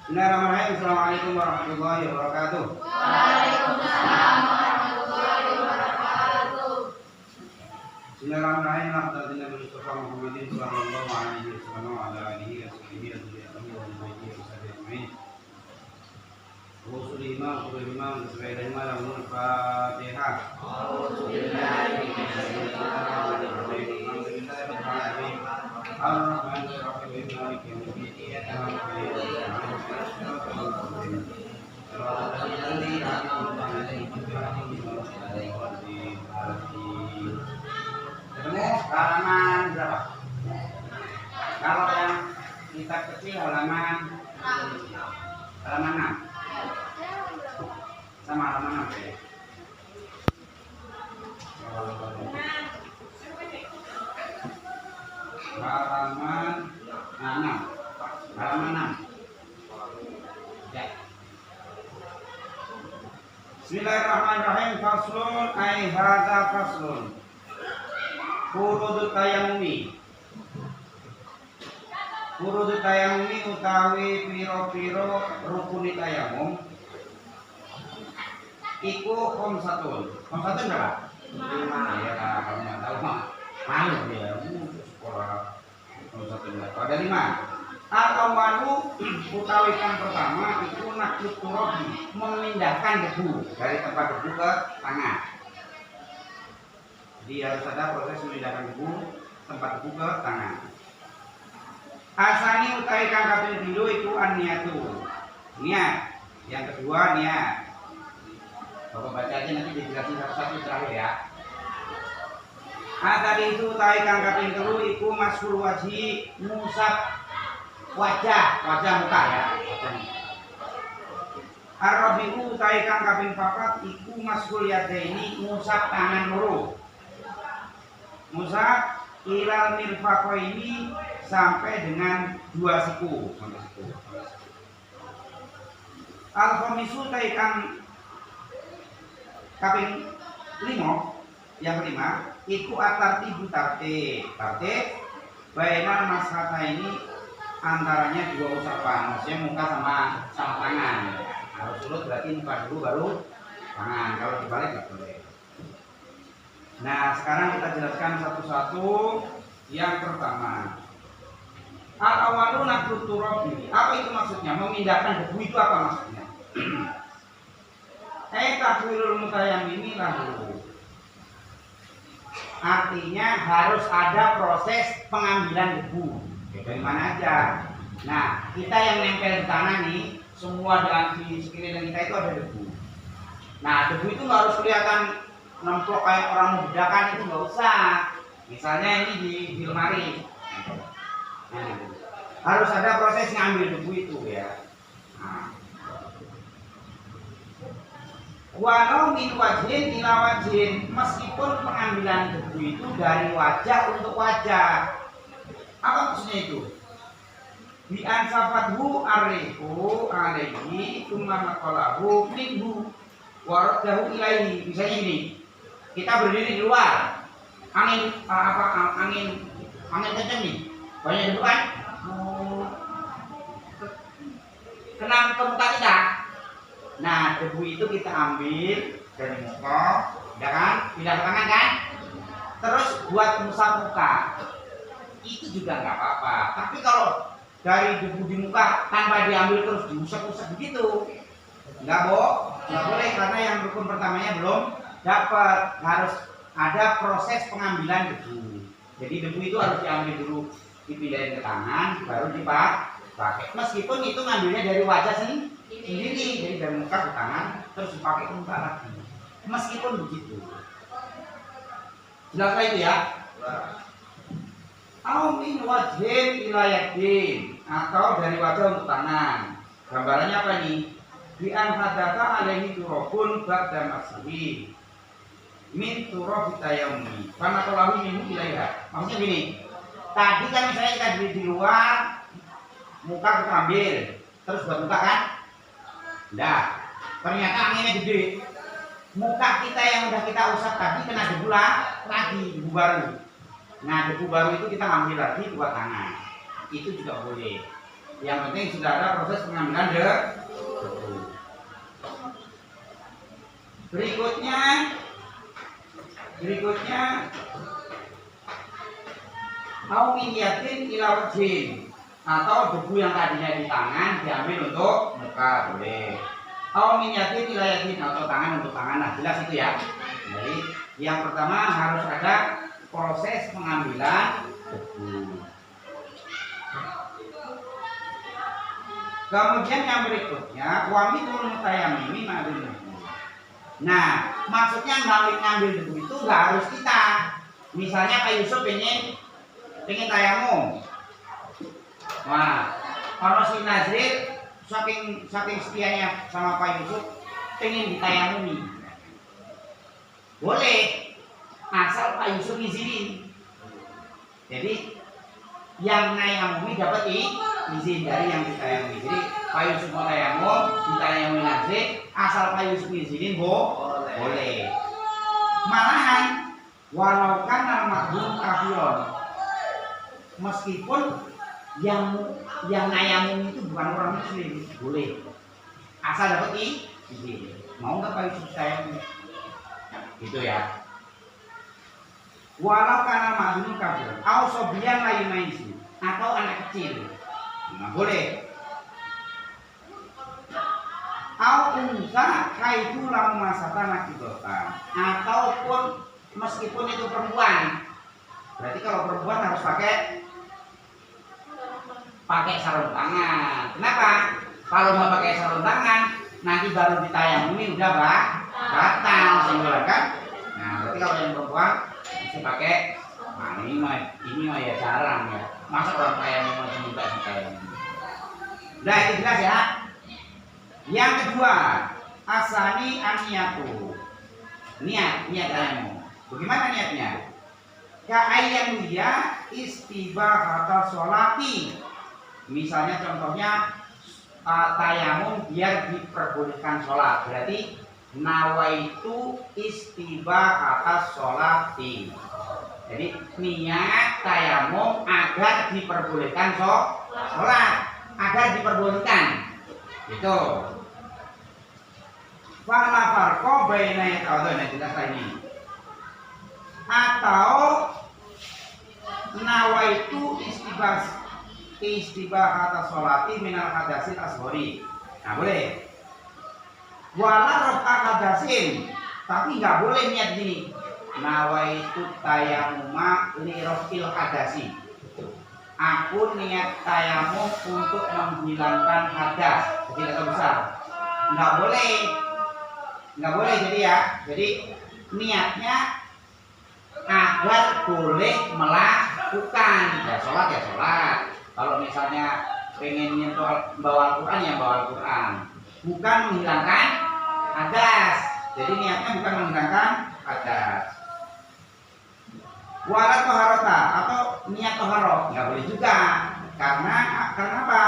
Bismillahirrahmanirrahim. Assalamualaikum warahmatullahi wabarakatuh. Waalaikumsalam warahmatullahi wabarakatuh. Bismillahirrahmanirrahim. Alhamdulillah Mustafa Muhammadin sallallahu alaihi wasallam wa ala alihi wa sahbihi ajma'in. Usul imam sesuai dengan Al Fatihah. A'udzubillahi minasyaitonir rajim. Bismillahirrahmanirrahim. Ar-Rahmanir-Rahim. Maliki yaumiddin. Iyyaka na'budu wa iyyaka nasta'in. Shiratal ladzina an'amta 'alaihim ghairil maghdubi 'alaihim. Ketemu halaman berapa? Kalau yang kitab kecil halaman 6. Sama halaman 6 ya. Halaman 6. Halaman 6. Ya. Bismillahirrahmanirrahim. Faslun ai hadza faslun. Furudut tayammumi. Furudut tayammumi utawi piro-piro rukun tayammum iku khamsatun. Khamsatun berapa? 5. Ya, kalau enggak tahu mah malu ya. Sekolah khamsatun berapa? Ada 5. Al-awwalu utawi kang pertama iku naklut turabi, memindahkan debu dari tempat debu ke tangan. Jadi harus ada proses memindahkan debu tempat debu ke tangan. Asani utawi kang kaping pindho iku an-niyatu. Niat. Yang kedua niat. Bapak baca aja nanti dijelasin satu-satu terakhir ya. Tadi itu utawi kang kaping telu iku masfur wajhi, ngusap wajah muka ya. Ar-rabi'u utawi kang kaping papat iku masfur yadaini, ngusap tangan loro. Musab ilal mirfaqaini sampai dengan 2 siku, Al-khamisu taikang kaping 5, yang kelima iku atartibu tartib bainal masrata ini antaranya 2 usapan, maksudnya muka sama tangan. Harus urut berarti muka dulu baru tangan, kalau dibalik nggak boleh. Nah, sekarang kita jelaskan satu-satu. Yang pertama, al-awwalu naklut turabi. Apa itu maksudnya? Memindahkan debu itu apa maksudnya? Tahwilul mutayammimi lahu. Artinya harus ada proses pengambilan debu. Ya, dari mana aja. Nah, kita yang nempel di tangan nih, semua di sekeliling kita itu ada debu. Nah, debu itu nggak harus kelihatan nemplok kayak orang mau bedakan, itu nggak usah. Misalnya ini di lemari, nah, harus ada proses ngambil debu itu ya. Nah. Walau min wajhin ila wajhin, meskipun pengambilan debu itu dari wajah untuk wajah. Apa maksudnya itu? Bi ansafathu arifu alaihi tsumma naqalahu minhu wa raddahu ilaihi. Misalnya ini, kita berdiri di luar, angin kenceng nih, banyak debu kan, kena ke muka kita. Nah, debu itu kita ambil dari muka, ya kan, pindah ke tangan kan, terus buat ngusap muka, itu juga nggak apa-apa. Tapi kalau dari debu di muka tanpa diambil terus diusap-usap begitu, nggak boleh, karena yang rukun pertamanya belum dapat. Harus ada proses pengambilan debu. Jadi debu itu harus diambil dulu, dipindahin ke tangan, baru dipakai. Meskipun itu ngambilnya dari wajah sendiri, jadi dari muka ke tangan, terus dipakai ke muka lagi. Meskipun begitu. Jelaslah itu ya. Au min wajhin ila yadin, atau dari wajah untuk tangan. Gambarannya apa nih? Bi an hadatha alaihi turabun ba'da masih min turab tayammumi. Karena kalau minum ilaiha. Maksudnya gini. Tadi kan misalnya kita di luar, muka kita ambil, terus buat muka kan? Nah, ternyata anginnya gede. Muka kita yang udah kita usap tadi kena debu lagi, debu baru. Nah, debu baru itu kita ambil lagi buat tangan. Itu juga boleh. Yang penting sudah ada proses pengambilan debu. Berikutnya mau minyatin ilawajin atau debu yang tadinya di tangan diambil untuk muka boleh. Mau minyatin ilayatin atau tangan untuk tangan, nah jelas itu ya. Jadi yang pertama harus ada proses pengambilan debu. Kemudian yang berikutnya wami turun mutayamimi ma'adun. Nah, maksudnya ngambil debu itu nggak harus kita. Misalnya Pak Yusuf pengen tayamum. Wah, kalau si Nazril saking setianya sama Pak Yusuf pengen ditayamumi. Boleh, asal Pak Yusuf izinin. Jadi yang nayamumi dapat izin dari yang ditayamumi. Jadi Pak Yusuf mau tayamum, ditayamumi Nazril, asal Pak Yusuf izinin boleh. Malahan walau kan al-makhdum kafiron, meskipun yang nayamum itu bukan orang muslim, boleh asal dapat izin. Mau nggak Pak Yusuf tayamum? Gitu ya. Walau kan al-makhdum kafiron, au sobiyan la yumaisi, atau anak kecil, nah boleh. Au unsa kaitu lam masatana kidotan, ataupun meskipun itu perempuan. Berarti kalau perempuan harus pakai sarung tangan. Kenapa? Kalau nggak pakai sarung tangan, nanti baru ditayamumi udah batal, sehingga kan. Nah, berarti kalau yang perempuan mesti pakai. Nah, ini mah ya jarang ya. Masa orang tayamum masih minta ditayamum. Udah itu jelas ya. Yang kedua, asani aniyatu. Niat tayamum. Bagaimana niatnya? Ka'ayyan dia istibahata sholati. Misalnya contohnya tayamum biar diperbolehkan sholat. Berarti nawaitu istibahata sholati. Jadi niat tayamum agar diperbolehkan sholat, agar diperbolehkan. Itu. Fala farqa baina yata'adana jelas ini. Atau nawaitu istibahata sholati minal hadasil asghari. Nah boleh. Wala rafa hadasin, tapi nggak boleh niat gini. Nawaitu tayamuma li rafil hadasi. Aku niat tayamum untuk menghilangkan hadas, jadi dosa besar. Nggak boleh jadi ya. Jadi niatnya agar boleh melakukan. Ya sholat. Kalau misalnya pengen nyentuh bawa Al-Quran ya bawa Al-Quran. Bukan menghilangkan hadas. Jadi niatnya bukan menghilangkan hadas. Wala toharota atau niat toharot nggak boleh juga. Karena apa?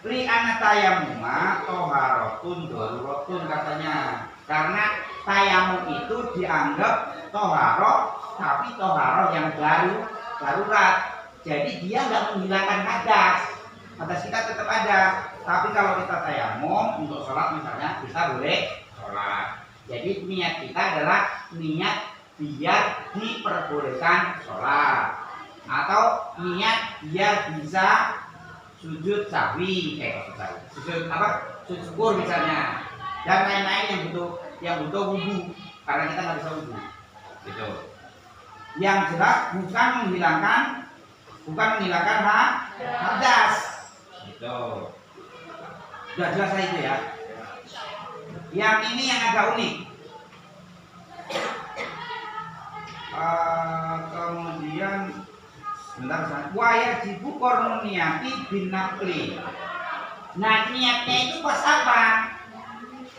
Li anatayamuma toharotun darurotun katanya. Karena tayamum itu dianggap toharoh, tapi toharoh yang darurat. Jadi dia nggak menghilangkan hadas. Hadas kita tetap ada. Tapi kalau kita tayamum untuk sholat misalnya, kita boleh sholat. Jadi niat kita adalah niat biar diperbolehkan sholat. Atau niat biar bisa sujud sahwi, sujud syukur misalnya, dan lain-lain yang butuh wudu, karena kita nggak bisa wudu, gitu. Yang jelas bukan menghilangkan hadas, gitu. Sudah jelas itu ya. Yang ini yang agak unik. Kemudian sebentar, wajibu kornuniati bin nakli. Nah niatnya itu pas apa?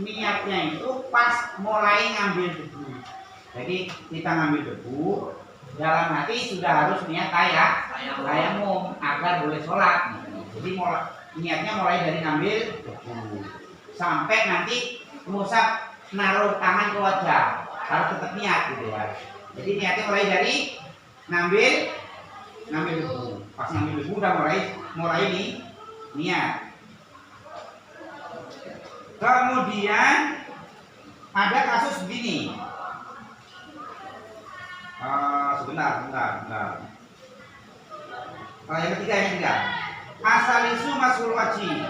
Niatnya itu pas mulai ngambil debu. Jadi kita ngambil debu, dalam hati sudah harus niat tayamum agar boleh sholat. Jadi niatnya mulai dari ngambil debu sampai nanti musab naruh tangan ke wajah, harus tetap niat gitu ya. Jadi niatnya mulai dari ngambil ngambil debu. Pas ngambil debu udah mulai ini niat. Kemudian ada kasus begini. Sebentar. Yang ketiga. Asalisu masul wajhi.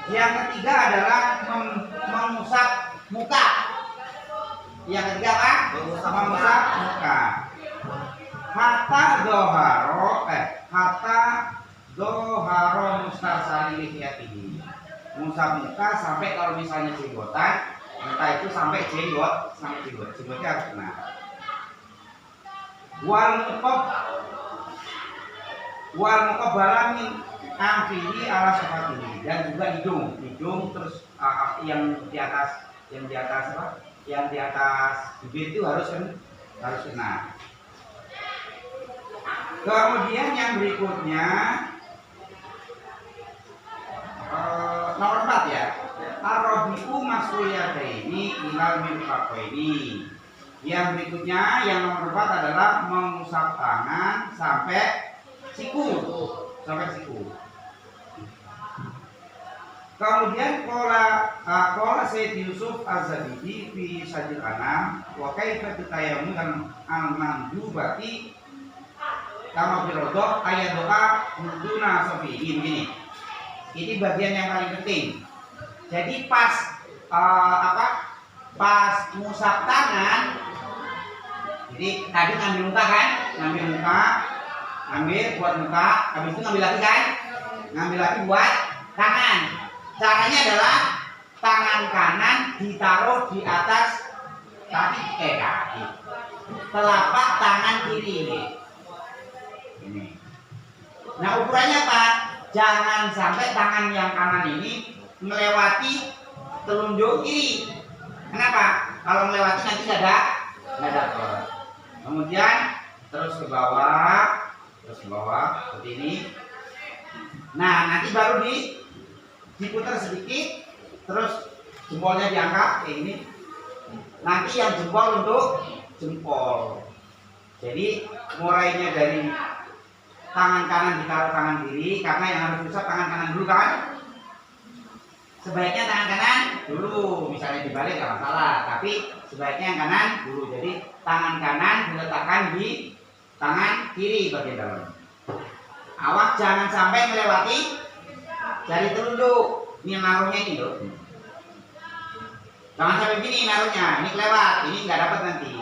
Yang ketiga adalah mengusap muka. Yang ketiga apa? Mengusap muka. Hatta doharo mustasali lihiyatihi. Mengusap muka sampai kalau misalnya jenggotan, entah itu sampai jenggotnya harus kena. Wal muqabbala min amfihi ala safatihi, dan juga hidung terus yang di atas bibir itu harus kena. Kemudian yang berikutnya nomor 4 ya. Ar-rabi'u masuliyataini ilal mirfaqaini. Yang berikutnya yang nomor 4 adalah mengusap tangan sampai siku. Kemudian qala Sayyid Yusuf Az-Zabidi fi Sajil Anam wa kaifa tatayammum al-mandubati kama birodoh ayat doa muduna sofiin gini. Ini bagian yang paling penting. Jadi pas ngusap tangan, jadi tadi ngambil muka kan, ngambil buat muka, habis itu ngambil lagi buat tangan. Caranya adalah tangan kanan ditaruh di atas kaki, telapak tangan kiri ini. Nah ukurannya apa? Jangan sampai tangan yang kanan ini melewati telunjuk kiri. Kenapa? Kalau melewati nanti nggak dapat. Kemudian terus ke bawah seperti ini. Nah nanti baru diputar sedikit, terus jempolnya diangkat kayak ini. Nanti yang jempol untuk jempol. Jadi mulainya dari tangan kanan ditaruh tangan kiri, karena yang harus usap tangan kanan dulu kan. Sebaiknya tangan kanan dulu, misalnya dibalik nggak masalah, tapi sebaiknya yang kanan dulu. Jadi tangan kanan diletakkan di tangan kiri bagian dalam. Awas jangan sampai melewati jari telunjuk. Ini naruhnya ini loh. Jangan sampai gini naruhnya, ini kelewat, ini nggak dapat nanti.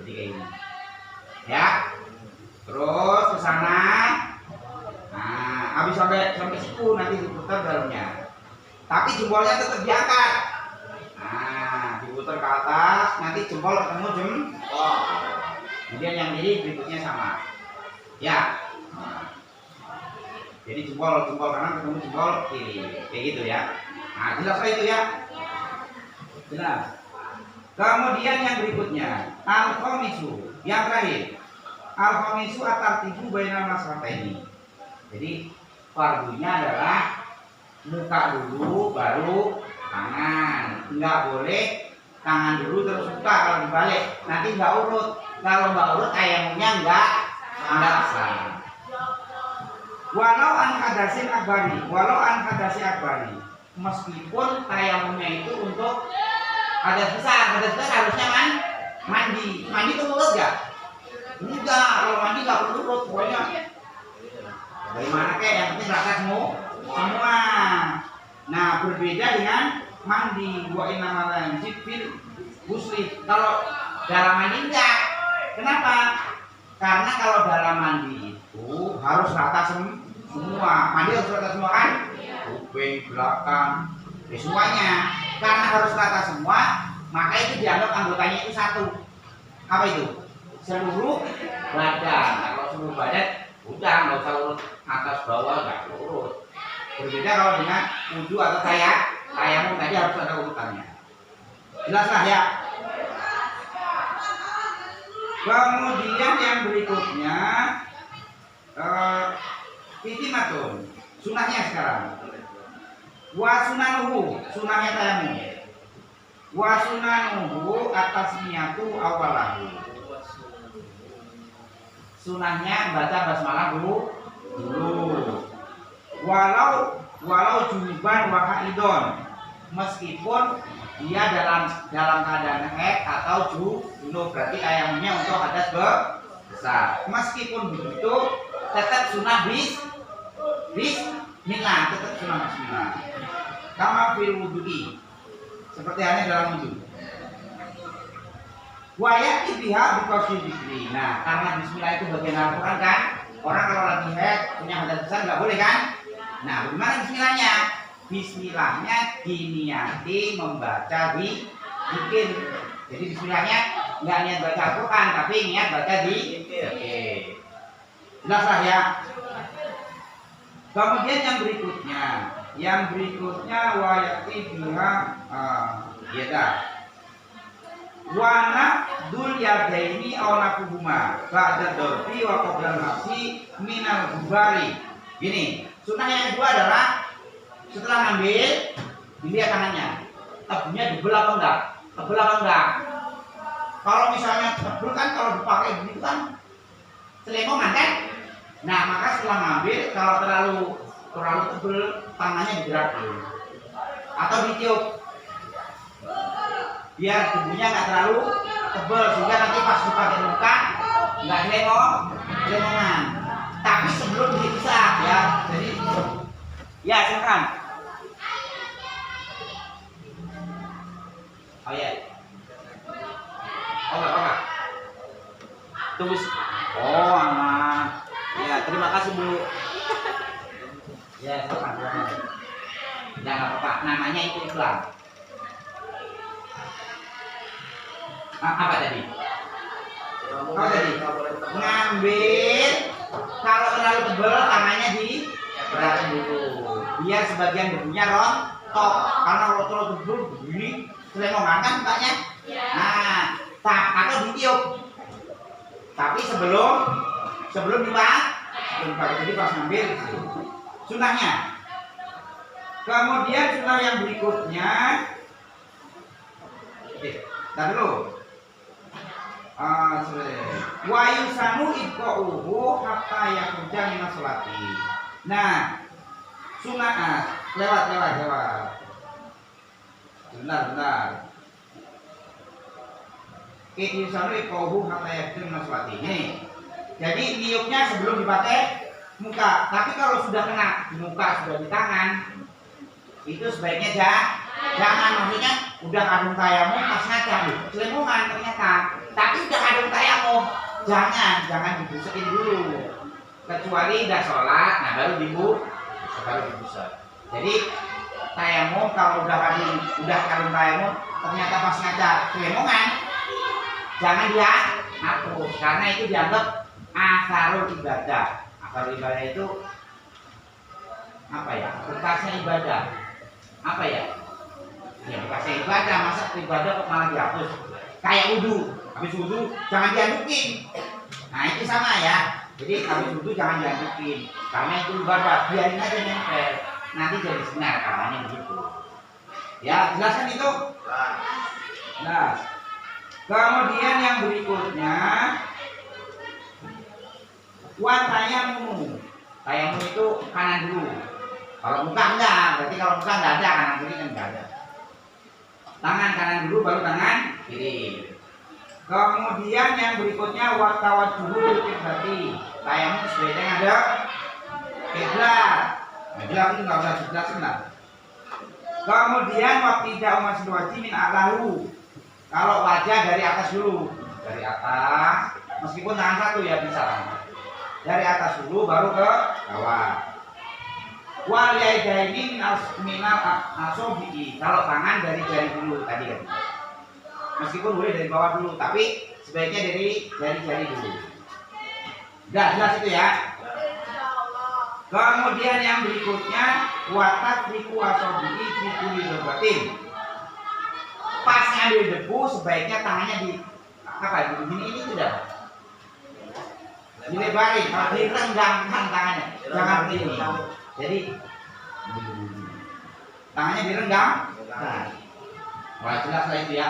Jadi kayak ini. Ya. Terus ke sana. Nah, habis sampai situ nanti diputar dalamnya. Tapi jempolnya tetap diangkat. Nah, diputar ke atas, nanti jempol ketemu jempol. Kemudian yang kiri berikutnya sama. Ya. Nah. Jadi jempol kanan ketemu jempol kiri. Kayak gitu ya. Nah, jelas itu ya. Jelas. Kemudian yang berikutnya, al-khamisu, yang terakhir. Al-khamisu at-tartibu bainal masrataini. Jadi fardunya adalah muka dulu baru tangan. Enggak boleh tangan dulu terus muka kalau dibalik. Nanti enggak urut. Kalau enggak urut tayamumnya enggak sah. Walau an hadasin akbari. Meskipun tayamumnya itu untuk hadas besar harusnya kan mandi itu urut enggak? Enggak, kalau mandi enggak perlu urut, pokoknya bagaimana kayak yang penting rasa semua. Nah, berbeda dengan mandi. Wa inna malan fil ghusli. Kalau dalam mandi enggak. Kenapa? Karena kalau dalam mandi itu harus rata semua. Mandi harus rata semua kan? Kuping, belakang, semuanya. Karena harus rata semua, maka itu dianggap anggotanya itu satu. Apa itu? Seluruh badan. Nah, kalau seluruh badan udah nggak usah urut atas bawah, nggak urut. Berbeda kalau dengan wudu atau tayamum tadi harus ada urutannya. Jelaslah ya. Kemudian yang berikutnya fitimatun, sunahnya sekarang. Wa sunanuhu, sunahnya tayamum. Wa sunanuhu atasmiyatu awalahu. sunahnya baca basmalah dulu. Walau junuban wa haidon, meskipun dia dalam keadaan haid atau junub, berarti ayamnya untuk hadas besar. Meskipun begitu tetap sunah bismillah, tetap sunah bismillah. Kama fil wudu'i, seperti halnya dalam wudu. Wayati biha bikosi dikri. Nah, karena bismillah itu bagian Al-Quran kan, orang kalau lagi haid punya hadas besar nggak boleh kan? Nah, bagaimana bismillahnya? Bismillahnya diniati membaca bikin. Jadi bismillahnya nggak niat baca Al-Quran, tapi niat baca Oke. Jelas lah ya. Kemudian yang berikutnya wayati biha wana dul yadaini aw nafuhuma ba'da dorbi wa qabla nafsi minal gubari. Gini, sunnah yang kedua adalah setelah ngambil dilihat tangannya, tebunya dibel apa enggak? Tebel apa enggak? Kalau misalnya tebel kan kalau dipakai begitu kan selemongan kan? Nah, maka setelah ngambil kalau terlalu tebel tangannya digerakin atau ditiup biar tubuhnya nggak terlalu tebal sehingga nanti pas dipakai muka nggak lemongan. Tapi sebelum dihisap ya, jadi ya silakan. Oh ya, enggak. Tulis. Oh aman. Ya terima kasih Bu. Ya silakan. Ya nggak apa-apa. Namanya itu iklan. Apa tadi? Ngambil, kalau terlalu tebal tangannya diberatin dulu biar sebagian debunya rontok, karena kalau terlalu tebal begini selemongan kan mukanya. Nah, atau ditiup, tapi sebelum dipakai, jadi pas ngambil sunahnya. Kemudian sunah yang berikutnya, tar dulu. Wa yusanu ibqa'uhu hatta yakhruja min sholati. Nah, sunah lewat. Benar. Yusanu ibqa'uhu hatta yakhruja min sholati. Ini. Jadi niupnya sebelum dipakai muka. Tapi kalau sudah kena di muka, sudah di tangan, itu sebaiknya jangan, maksudnya udah kadung tayamum pas ngaca selemongan ternyata, tapi udah kadung tayamum jangan dibusekin dulu, kecuali udah sholat, nah baru dibusek. Jadi tayamum kalau udah kadung tayamum ternyata pas ngaca selemongan, jangan dia hapus karena itu dianggap asarul ibadah. Asarul ibadah itu apa ya? Bekasnya ibadah. Apa ya? Ya bekasnya ibadah, masa ibadah kok malah dihapus? Kayak wudu, habis wudu jangan diadukin. Nah itu sama ya. Jadi habis wudu jangan diadukin, karena itu ibadah, biarin aja nempel. Nanti jadi sinar katanya begitu. Ya jelaskan itu. Nah, kemudian yang berikutnya tayamum itu kanan dulu. Kalau muka enggak, berarti kalau muka enggak ada, kanan kiri kan enggak ada. Tangan kanan dulu baru tangan kiri. Kemudian yang berikutnya watawajjuhu bil qiblati. Tayamum sebaiknya ada kiblat. Nah, jelas itu enggak usah dijelasin lah. Kemudian waqtida umasil wajib min a'lahu. Kalau wajah dari atas dulu, dari atas, meskipun tangan satu ya bisa. Dari atas dulu baru ke bawah. Wal yadaini minal asobi. Kalau tangan dari jari dulu tadi kan. Meskipun boleh dari bawah dulu, tapi sebaiknya dari jari dulu. Udah jelas itu ya. Kemudian yang berikutnya watat riku asobi fikuli berbatin. Pas ngambil debu sebaiknya tangannya di apa? Ini sudah dilebarin, kalau direnggangkan tangannya, jangan begini. Jadi tangannya direnggang. Nah, wah jelas lah itu ya.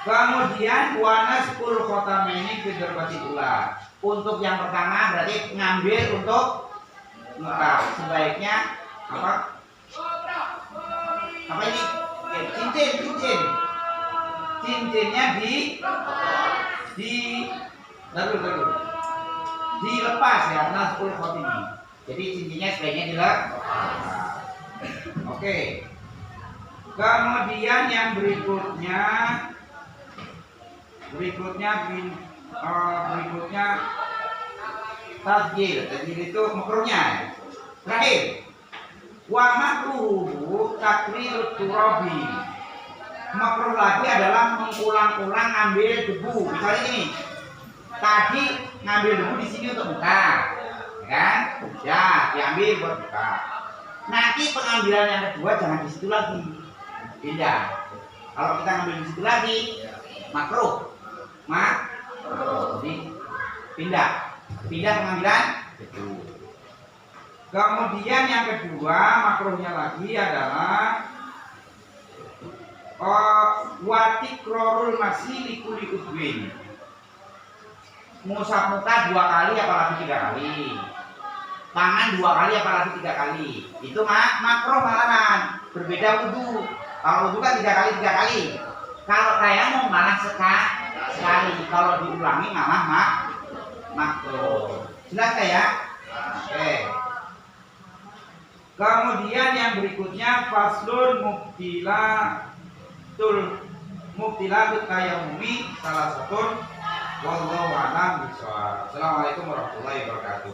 Kemudian wanaskul khotamaini fi darbati ula. Untuk yang pertama berarti ngambil untuk muka. Sebaiknya apa? Apa ini? Cincin. Cincinnya lalu dilepas ya, naskul khotimi. Jadi cincinnya sebaiknya dilepas. Oke. Kemudian yang berikutnya tasjil. Tasjil itu makruhnya. Terakhir, wa makruhu takrirut turabi. Makruh lagi adalah mengulang-ulang ngambil debu. Misalnya ini, tadi ngambil debu di sini untuk muka, ya kan? Ya, diambil buat muka. Nanti pengambilan yang kedua jangan di situ lagi, pindah. Kalau kita ngambil di situ lagi, makruh. Jadi pindah pengambilan debu. Kemudian yang kedua makruhnya lagi adalah watikrorul masih likuli udwin. Ngusap muka 2 kali apalagi 3 kali. Tangan 2 kali apalagi 3 kali. Itu makruh malahan. Berbeda wudu. Kalau wudu kan 3 kali. Kalau tayamum malah sekali. Kalau diulangi malah makruh. Jelas ya? Oke. Kemudian yang berikutnya faslun mubtilatut tayammumi salah satu wallahu a'lam bishawab. Assalamualaikum warahmatullahi wabarakatuh.